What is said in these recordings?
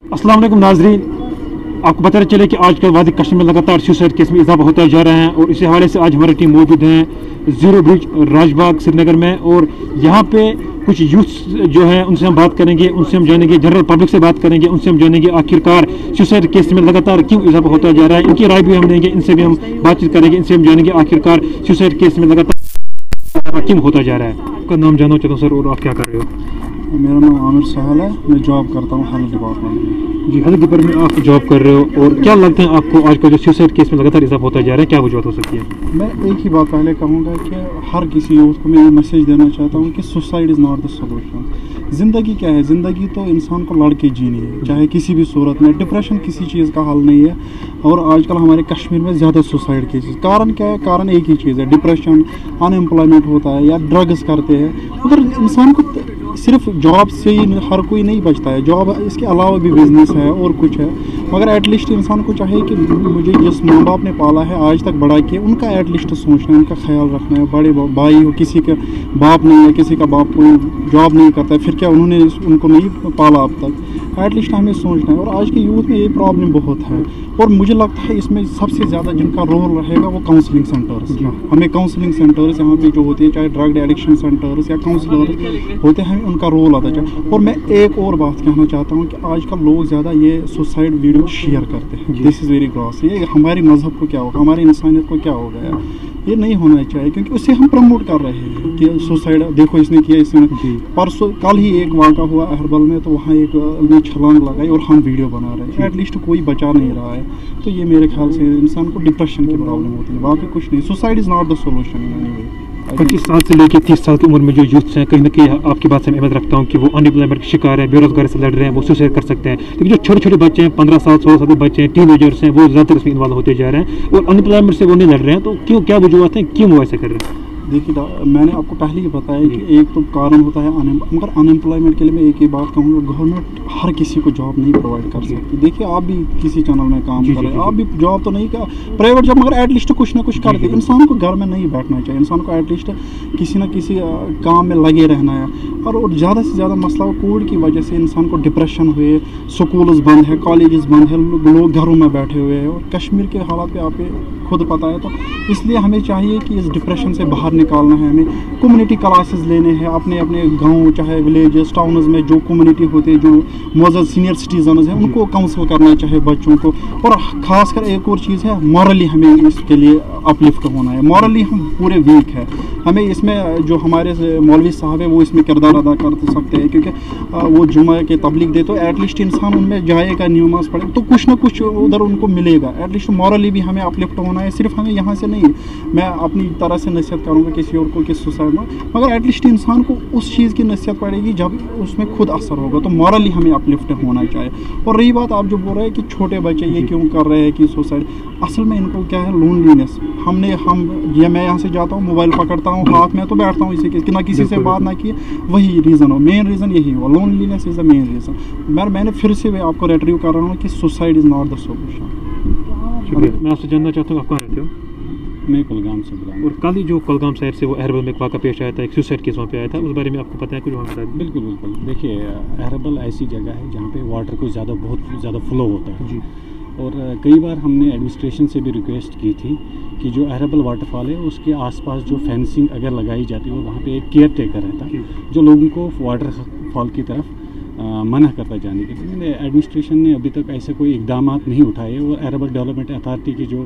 अस्सलाम वालेकुम नाजरीन, आपको पता चले कि आजकल वादी कश्मीर में लगातार सुसाइड केस में इजाफा होता जा रहा है और इसी हवाले से आज हमारी टीम मौजूद है ज़ीरो ब्रिज राजबाग श्रीनगर में। और यहाँ पे कुछ यूथ जो है उनसे हम बात करेंगे, उनसे हम जानेंगे, जनरल पब्लिक से बात करेंगे, उनसे हम जानेंगे आखिरकार सुसाइड केस में लगातार क्यों इजाफा होता जा रहा है। इनकी राय भी हम लेंगे, इनसे भी हम बातचीत करेंगे, इनसे हम जानेंगे आखिरकार सुसाइड केस में लगातार क्यों होता जा रहा है। आपका नाम जानना चाहता हूँ सर, और आप क्या कर रहे हो? मेरा नाम आमिर सहल है, मैं जॉब करता हूँ हेल्थ डिपार्टमेंट में। जी, हेल्थ डिपार्टमेंट में आप जॉब कर रहे हो, और क्या लगता है आपको आजकल जो सुसाइड केस में लगातार इजाफा होता जा रहा है, क्या वजह हो सकती है? मैं एक ही बात पहले कहूँगा कि हर किसी यूथ को मैं ये मैसेज देना चाहता हूँ कि suicide is not the solution. ज़िंदगी क्या है? ज़िंदगी तो इंसान को लड़ के जीनी है, चाहे किसी भी सूरत में। डिप्रेशन किसी चीज़ का हल नहीं है, और आजकल हमारे कश्मीर में ज़्यादा सुसाइड केसेस। कारण क्या है? कारण एक ही चीज़ है, डिप्रेशन, अनएम्प्लॉयमेंट होता है या ड्रग्स करते हैं। उधर इंसान को सिर्फ जॉब से ही हर कोई नहीं बचता है, जॉब इसके अलावा भी बिजनेस है और कुछ है। मगर एटलीस्ट इंसान को चाहिए कि मुझे जिस माँ बाप ने पाला है आज तक बड़ा किया, उनका एटलीस्ट सोचना है, उनका ख्याल रखना है। बड़े भाई हो, किसी का बाप नहीं है, किसी का बाप कोई जॉब नहीं करता है, फिर क्या उन्होंने उनको नहीं पाला अब तक? एटलीस्ट हमें सोचना है। और आज के यूथ में ये प्रॉब्लम बहुत है, और मुझे लगता है इसमें सबसे ज़्यादा जिनका रोल रहेगा वो काउंसलिंग सेंटर्स। हमें काउंसलिंग सेंटर्स यहाँ पे जो होती है, चाहे ड्रग एडिक्शन सेंटर्स या काउंसलर होते हैं, उनका रोल आता है। और मैं एक और बात कहना चाहता हूँ कि आजकल लोग ज़्यादा ये सुसाइड वीडियो शेयर करते हैं। This is very gross. ये हमारी मज़हब को क्या होगा, हमारी इंसानियत को क्या हो गया? ये नहीं होना चाहिए, क्योंकि उससे हम प्रमोट कर रहे हैं कि सुसाइड देखो इसने किया, इसने। परसों कल ही एक वाक़ा हुआ अहरबल में, तो वहाँ एक ने छलांग लगाई और हम वीडियो बना रहे हैं। एटलीस्ट कोई बचा नहीं रहा है। तो ये मेरे ख्याल से इंसान को डिप्रेशन की प्रॉब्लम होती है, बाकी कुछ नहीं। Suicide is not the solution in any way. 25 साल से लेकर 30 साल की उम्र में जो यूथ हैं, कहीं ना कहीं आपकी बात से मैं उम्मीद रखता हूँ कि वो अनएम्प्लॉयमेंट के शिकार है, बेरोजगारी से लड़ रहे हैं, वो सुसाइड कर सकते हैं। लेकिन जो छोटे छोटे बच्चे हैं, 15 साल 16 साल के बच्चे हैं, टीनेजर्स हैं, वो ज़्यादातर इसमें इन्वॉल्व होते जा रहे हैं, और अनएम्प्लॉयमेंट से वो नहीं लड़ रहे हैं। तो क्यों, क्या वजूहत हैं, क्यों वो ऐसा कर रहे हैं? देखिए, मैंने आपको पहले ही बताया कि एक तो कारण होता है मगर अनएम्प्लॉयमेंट के लिए मैं एक ही बात कहूँगा, गवर्नमेंट हर किसी को जॉब नहीं प्रोवाइड कर सकती। देखिए, आप भी किसी चैनल में काम कर रहे हैं, आप भी जॉब तो नहीं कर प्राइवेट जॉब, मगर एटलीस्ट कुछ ना कुछ करते। इंसान को घर में नहीं बैठना चाहिए, इंसान को एटलीस्ट किसी ना किसी काम में लगे रहना है। और ज़्यादा से ज़्यादा मसला कोविड की वजह से इंसान को डिप्रेशन हुए, स्कूल्स बंद है, कॉलेजेस बंद है, लोग घरों में बैठे हुए हैं, और कश्मीर के हालात पे आप खुद पता है। तो इसलिए हमें चाहिए कि इस डिप्रेशन से बाहर निकालना है। हमें कम्युनिटी क्लासेस लेने हैं, अपने अपने गांव, चाहे विलेजेस, टाउन्स में जो कम्युनिटी होते हैं, जो मौजूद सीनियर सिटीजन्स हैं, उनको काउंसिल करना चाहिए बच्चों को। और ख़ासकर एक और चीज़ है, मॉरली हमें इसके लिए अपलिफ्ट होना है। मॉरली हम पूरे वीक है, हमें इसमें जो हमारे मौलवी साहब है वो इसमें किरदार अदा कर सकते हैं, क्योंकि वो जुमा के तबलीग दे, तो एटलीस्ट इंसान उनमें जाएगा, नमाज पढ़े, तो कुछ ना कुछ उधर उनको मिलेगा। एटलीस्ट मॉरली भी हमें अपलिफ्ट होना है। सिर्फ हमें यहाँ से नहीं, मैं अपनी तरह से नसीहत करूँगा किसी और को कि सुसाइड में, मगर एटलीस्ट इंसान को उस चीज़ की नसीहत पड़ेगी जब उसमें खुद असर होगा। तो मॉरली हमें अपलिफ्ट होना चाहिए। और रही बात आप जो बोल रहे हैं कि छोटे बच्चे ये क्यों कर रहे हैं कि सुसाइड, असल में इनको क्या है, लोनलीनेस। मैं यहाँ से जाता हूँ, मोबाइल पकड़ता हूँ हाथ में, तो बैठता हूँ इसी कि ना किसी से बात ना की, वही रीज़न हो, मेन रीज़न यही हो, loneliness is the main reason. मैंने फिर से आपको रिट्रीव कर रहा हूँ कि suicide is not the solution. शुक्रिया। मैं आपसे जानना चाहता हूँ, आप कहाँ रहते हो? मैं कुलगाम से बुला। और कल ही जो कुलगाम शहर से वो अहरबल में एक वाक़ा पेश आया था, एक सुसाइड केस वहाँ पे आया था, उस बारे में आपको पता है कुछ? वहाँ पे बिल्कुल बिल्कुल। देखिए, अहरबल ऐसी जगह है जहाँ पे वाटर को बहुत ज़्यादा फ्लो होता है जी। और कई बार हमने एडमिनिस्ट्रेशन से भी रिक्वेस्ट की थी कि जो अहरबल वाटरफॉल है उसके आसपास जो फेंसिंग अगर लगाई जाती है, वहाँ पे एक केयर टेकर रहता है जो लोगों को वाटरफॉल की तरफ मना करता जाने के लिए। एडमिनिस्ट्रेशन ने अभी तक ऐसे कोई इकदाम नहीं उठाए, और अहरबल डेवलपमेंट अथॉरिटी के जो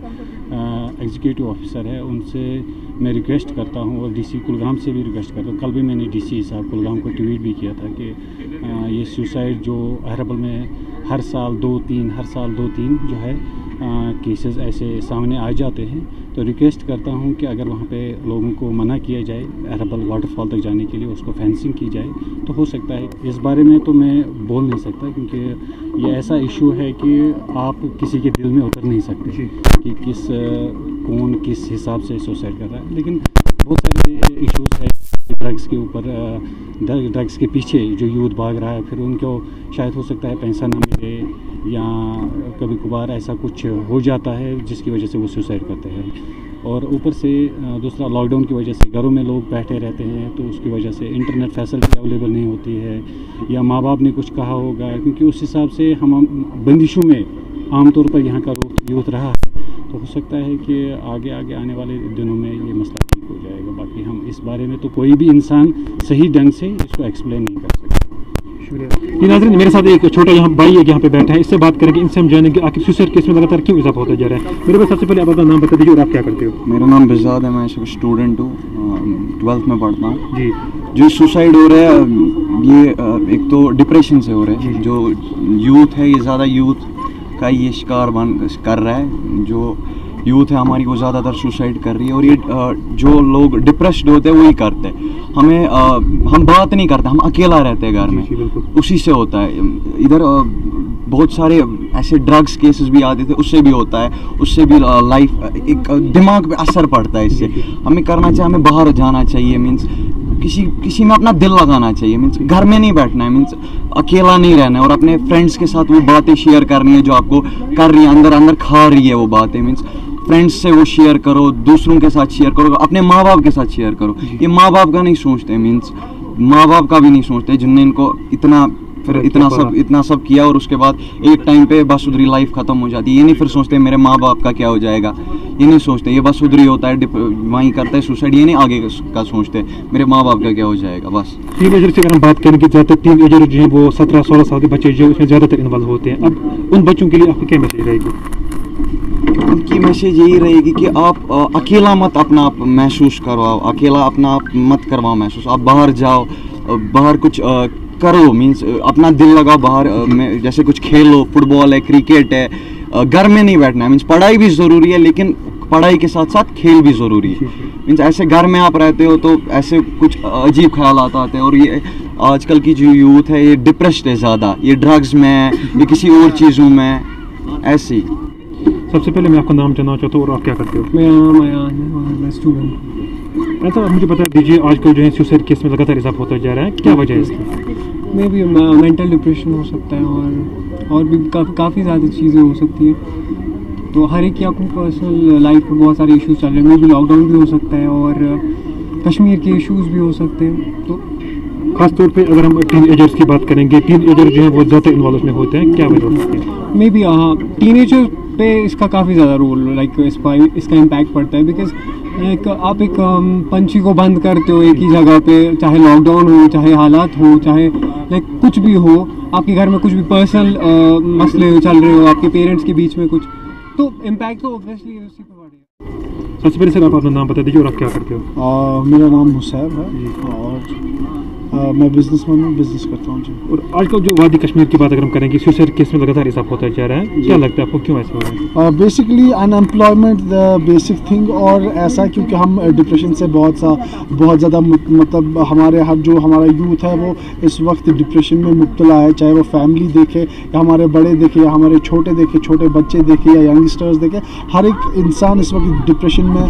एग्जीक्यूटिव ऑफिसर है उनसे मैं रिक्वेस्ट करता हूँ, और डीसी कुलगाम से भी रिक्वेस्ट करता हूँ। कल भी मैंने डीसी साहब कुलगाम को ट्वीट भी किया था कि ये सुसाइड जो अहरबल में हर साल 2-3 जो है केसेस ऐसे सामने आ जाते हैं, तो रिक्वेस्ट करता हूं कि अगर वहां पे लोगों को मना किया जाए अहरबल वाटरफॉल तक जाने के लिए, उसको फेंसिंग की जाए, तो हो सकता है। इस बारे में तो मैं बोल नहीं सकता, क्योंकि ये ऐसा इशू है कि आप किसी के दिल में उतर नहीं सकते कि कौन किस हिसाब से सुसाइड कर रहा है। लेकिन बहुत सारे इश्यूज़ है ड्रग्स के ऊपर, ड्रग्स के पीछे जो यूथ भाग रहा है, फिर उनको शायद हो सकता है पैसा ना मिले, या कभी कभार ऐसा कुछ हो जाता है जिसकी वजह से वो सुसाइड करते हैं। اور اوپر سے دوسرا لاک ڈاؤن کی وجہ سے گھروں میں لوگ بیٹھے رہتے ہیں، تو اس کی وجہ سے انٹرنیٹ فیسلٹی اویلیبل نہیں ہوتی ہے، یا ماں باپ نے کچھ کہا ہوگا، کیونکہ اس حساب سے ہم بندشوں میں عام طور پر یہاں کا یوتھ رہا ہے، تو ہو سکتا ہے کہ آگے آنے والے دنوں میں یہ مسئلہ ٹھیک ہو جائے گا۔ باقی ہم اس بارے میں تو کوئی بھی انسان صحیح ڈھنگ سے اس کو ایکسپلین نہیں کر سکتا۔ شکریہ۔ یہ ناظرین، میرے ساتھ ایک چھوٹا یہاں بھائی ہے یہاں پہ بیٹھا ہے، اس سے بات کریں گے، ان سے ہم جانیں گے آخر سوسائڈ کیس میں لگاتار کیوں اضافہ ہوتا جا رہا ہے۔ میرے پاس سب سے پہلے آپ اپنا نام بتا دیجیے اور آپ کیا کرتے ہو؟ میرا نام بزاد ہے، میں اسٹوڈنٹ ہوں، 12th میں پڑھتا ہوں۔ جی، جو سوسائڈ ہو رہا ہے یہ ایک تو ڈپریشن سے ہو رہا ہے، جو یوتھ ہے یہ زیادہ یوتھ کا یہ شکار کر رہا ہے، جو یوتھ ہے ہماری وہ زیادہ تر سوسائڈ کر رہی ہے، اور یہ جو لوگ ڈپریسڈ ہوتے ہیں وہی کرتے ہیں، ہم بات نہیں کرتے، ہم اکیلا رہتے ہیں گھر میں، اسی سے ہوتا ہے۔ ادھر بہت سارے ایسے ڈرگس کیسز بھی آتے تھے، اس سے بھی ہوتا ہے، اس سے بھی لائف ایک دماغ پہ اثر پڑتا ہے، اس سے ہمیں کرنا چاہیے، ہمیں باہر جانا چاہیے، مینس کسی میں اپنا دل لگانا چاہیے، مینس گھر میں نہیں بیٹھنا ہے، مینس اکیلا نہیں رہنا ہے، اور اپنے فرینڈس کے ساتھ وہ باتیں شیئر کرنی ہے جو آپ کو کر رہی ہے، اندر کھا رہی ہے وہ باتیں، مینس فرینڈس سے وہ شیئر کرو، دوسروں کے ساتھ شیئر کرو، اپنے ماں باپ کے ساتھ شیئر کرو۔ یہ ماں باپ کا نہیں سوچتے، مینس ماں باپ کا بھی نہیں سوچتے، جن نے ان کو اتنا سب کیا، اور اس کے بعد ایک ٹائم پہ بس ادھری لائف ختم ہو جاتی ہے۔ یہ نہیں پھر سوچتے میرے ماں باپ کا کیا ہو جائے گا، یہ نہیں سوچتے، یہ بس ادھری ہوتا ہے، وہیں کرتا ہے سوسائڈ، یہ نہیں آگے کا سوچتے میرے ماں باپ کا کیا ہو جائے گا بس۔ ٹین ایجر سے اگر ہم بات کریں کہ زیادہ تر ٹین ایجر جو ہیں وہ 17-16 سال کے بچے جو اس میں زیادہ تر انوالو ہوتے ہیں، اب ان بچوں کے لیے آپ کی کیا میسج رہے گی؟ ان کی میسیج یہی رہے گی کہ آپ اکیلا مت اپنا آپ محسوس کرواؤ، اکیلا اپنا آپ مت کرواؤ محسوس، آپ باہر جاؤ، باہر کچھ کرو، مینس اپنا دل لگا باہر میں، جیسے کچھ کھیلو، فٹ بال ہے، کرکٹ ہے، گھر میں نہیں بیٹھنا ہے، مینس پڑھائی بھی ضروری ہے لیکن پڑھائی کے ساتھ ساتھ کھیل بھی ضروری ہے، مینس ایسے گھر میں آپ رہتے ہو تو ایسے کچھ عجیب خیالات آتے ہیں، اور یہ آج کل کی جو یوتھ ہے یہ ڈپریسڈ ہے زیادہ، یہ ڈرگز میں، یہ کسی اور چیزوں میں، ایسی۔ سب سے پہلے میں آپ کا نام جاننا چاہتا ہوں اور آپ کیا کرتے ہو؟ میرا نام ایان ہے اور میں اسٹوڈنٹ ہوں۔ ایسا مجھے بتا دیجیے، آج کل جو ہے سوسائڈ کیس میں لگاتار اضافہ ہوتا جا رہا ہے، کیا وجہ ہے اس کی؟ میں بھی مینٹل ڈپریشن ہو سکتا ہے، اور بھی کافی زیادہ چیزیں ہو سکتی ہیں، تو ہر ایک کی اپنی پرسنل لائف میں بہت سارے ایشوز چل رہے ہیں، میں بھی لاک ڈاؤن بھی ہو سکتا ہے، اور کشمیر کے ایشوز بھی ہو سکتے ہیں، تو خاص طور پہ اگر ہم ٹین ایجرس کی بات کریں گے، ٹین ایجر جو ہیں وہ زیادہ انوالو میں ہوتے ہیں، کیا وجہ ہو سکتی ہے؟ میں بھی ہاں، ٹین ایجر پہ اس کا کافی زیادہ رول، لائک اس کا امپیکٹ پڑتا ہے، بیکاز آپ ایک پنچھی کو بند کرتے ہو ایک ہی جگہ پہ، چاہے لاک ڈاؤن ہو، چاہے حالات ہو، چاہے لائک کچھ بھی ہو، آپ کے گھر میں کچھ بھی پرسنل مسئلے چل رہے ہو، آپ کے پیرنٹس کے بیچ میں کچھ، تو امپیکٹ تو اوبویسلی اسی پہ پڑے گا۔ سب سے پہلے سر آپ اپنا نام بتا دیجیے اور آپ کیا کرتے ہو؟ میرا نام حسین ہے اور میں بزنس مین ہوں، بزنس کرتا ہوں جی۔ اور آج کل جو وادی کشمیر کی بات اگر ہم کریں گے، سوسائڈ کیس میں لگاتار اضافہ ہوتا جا رہا ہے، کیا لگتا ہے آپ کو کیوں ایسا ہو رہا ہے؟ Basically in employment the basic thing, اور ایسا کیونکہ ہم ڈپریشن سے بہت زیادہ مطلب ہمارا یوتھ ہے وہ اس وقت ڈپریشن میں مبتلا ہے، چاہے وہ فیملی دیکھے یا ہمارے بڑے دیکھے یا ہمارے چھوٹے بچے دیکھے یا ینگسٹرز دیکھے، ہر ایک انسان اس وقت ڈپریشن میں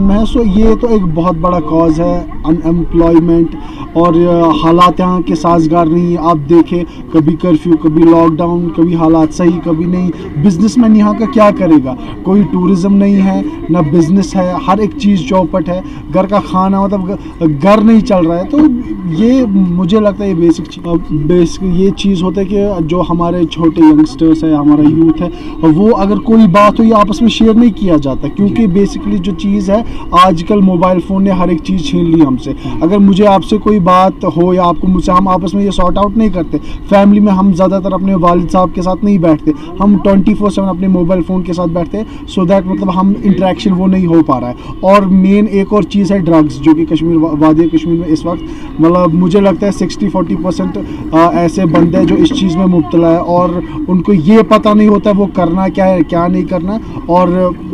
ہے۔ سو یہ تو ایک بہت بڑا کاز ہے ان امپلائمنٹ، اور حالات یہاں کے سازگار نہیں ہیں، آپ دیکھیں کبھی کرفیو، کبھی لاک ڈاؤن، کبھی حالات صحیح، کبھی نہیں۔ بزنس مین یہاں کا کیا کرے گا؟ کوئی ٹورزم نہیں ہے، نہ بزنس ہے، ہر ایک چیز چوپٹ ہے، گھر کا کھانا مطلب گھر نہیں چل رہا ہے۔ تو یہ مجھے لگتا ہے یہ بیسک یہ چیز ہوتا ہے کہ جو ہمارے چھوٹے ینگسٹرس ہے، ہمارا یوتھ ہے، وہ اگر کوئی بات ہو یہ آپس میں شیئر نہیں کیا جاتا، کیونکہ بیسکلی جو چیز ہے آج کل موبائل فون نے ہر ایک چیز چھین لی ہم سے۔ اگر مجھے آپ سے کوئی بات ہو یا آپ کو مجھ سے، ہم آپس میں یہ سارٹ آؤٹ نہیں کرتے۔ فیملی میں ہم زیادہ تر اپنے والد صاحب کے ساتھ نہیں بیٹھتے، ہم 24/7 اپنے موبائل فون کے ساتھ بیٹھتے ہیں، سو دیٹ مطلب ہم انٹریکشن وہ نہیں ہو پا رہا ہے۔ اور مین ایک اور چیز ہے ڈرگس، جو کہ وادی کشمیر میں اس وقت مطلب مجھے لگتا ہے 60-40% ایسے بندے جو اس چیز میں مبتلا ہے، اور ان کو یہ پتہ نہیں ہوتا وہ کرنا کیا ہے کیا نہیں کرنا، اور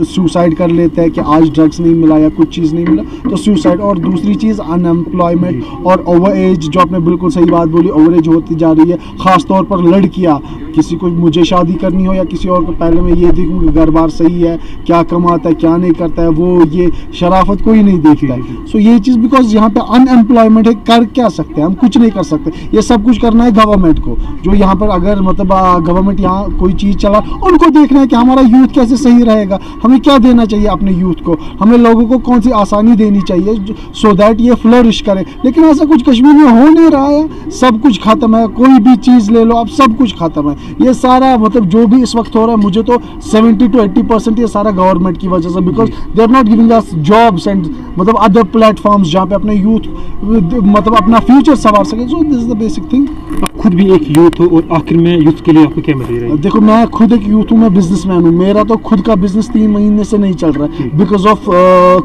سوسائڈ کر لیتے ہیں کہ آج ڈرگس نہیں ملا یا کچھ چیز نہیں ملا تو سوسائڈ۔ اور دوسری چیز ان امپلائمنٹ اور اوور ایج، جو آپ نے بالکل صحیح بات بولی، اوور ایج ہوتی جا رہی ہے، خاص طور پر لڑکیاں किसी को मुझे शादी करनी हो या किसी और को, पहले मैं ये देखूँ कि घर बार सही है, क्या कमाता है क्या नहीं करता है, वो ये शराफत कोई नहीं देखता है। सो ये चीज़ बिकॉज यहाँ पे अनएम्प्लॉयमेंट है, कर क्या सकते हैं हम, कुछ नहीं कर सकते। ये सब कुछ करना है गवर्नमेंट को, जो यहाँ पर अगर मतलब गवर्नमेंट यहाँ कोई चीज़ चला, उनको देखना है कि हमारा यूथ कैसे सही रहेगा, हमें क्या देना चाहिए अपने यूथ को, हमें लोगों को कौन सी आसानी देनी चाहिए सो दैट ये फ्लोरिश करे। लेकिन ऐसा कुछ कश्मीर में हो नहीं रहा है, सब कुछ खत्म है, कोई भी चीज़ ले लो अब सब कुछ खत्म है। ये सारा मतलब जो भी इस वक्त हो रहा है, मुझे तो 70 to 80% ये सारा गवर्नमेंट की वजह से, because they are not giving us jobs and मतलब अदर प्लेटफॉर्म्स जहाँ पे अपने यूथ मतलब अपना फ्यूचर संवार सके। So this is the basic thing. आप खुद भी एक यूथ हो और आखिर में यूथ के लिए आपको क्या मैसेज रहेगा? देखो मैं खुद एक यूथ हूँ, मैं बिजनेसमैन हूँ, मेरा तो खुद का बिजनेस 3 महीने से नहीं चल रहा है बिकॉज ऑफ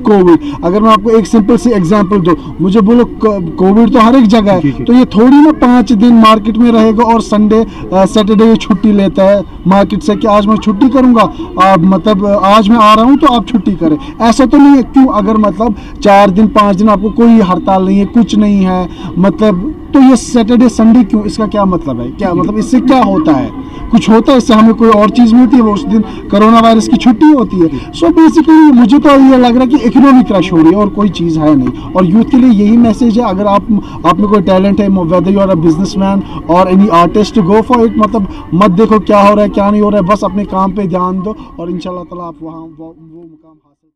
कोविड। अगर मैं आपको एक सिंपल सी एग्जांपल दूँ, मुझे बोलो कोविड तो हर एक जगह है, तो ये थोड़ी ना 5 दिन मार्केट में रहेगा और संडे सैटरडे छुट्टी लेता है मार्केट से कि आज मैं छुट्टी करूँगा, मतलब आज मैं आ रहा हूँ तो आप छुट्टी करें, ऐसा तो नहीं है। क्यों? अगर मतलब 4 दिन 5 दिन आपको कोई हड़ताल नहीं है, कुछ नहीं है, मतलब तो ये सैटरडे संडे क्यों? इसका क्या मतलब है? क्या मतलब इससे क्या होता है? कुछ होता है इससे? हमें कोई और चीज़ मिलती है? वो उस दिन कोरोना वायरस की छुट्टी होती है। सो बेसिकली मुझे तो ये लग रहा है कि इकोनॉमी क्रश हो रही है और कोई चीज़ है नहीं। और यूथ के लिए यही मैसेज है, अगर आप में कोई टैलेंट है, whether you are a businessman और any artist, go for it. मतलब मत देखो क्या हो रहा है क्या नहीं हो रहा है, बस अपने काम पे ध्यान दो और इंशाल्लाह ताला आप वहाँ वो मुकाम हासिल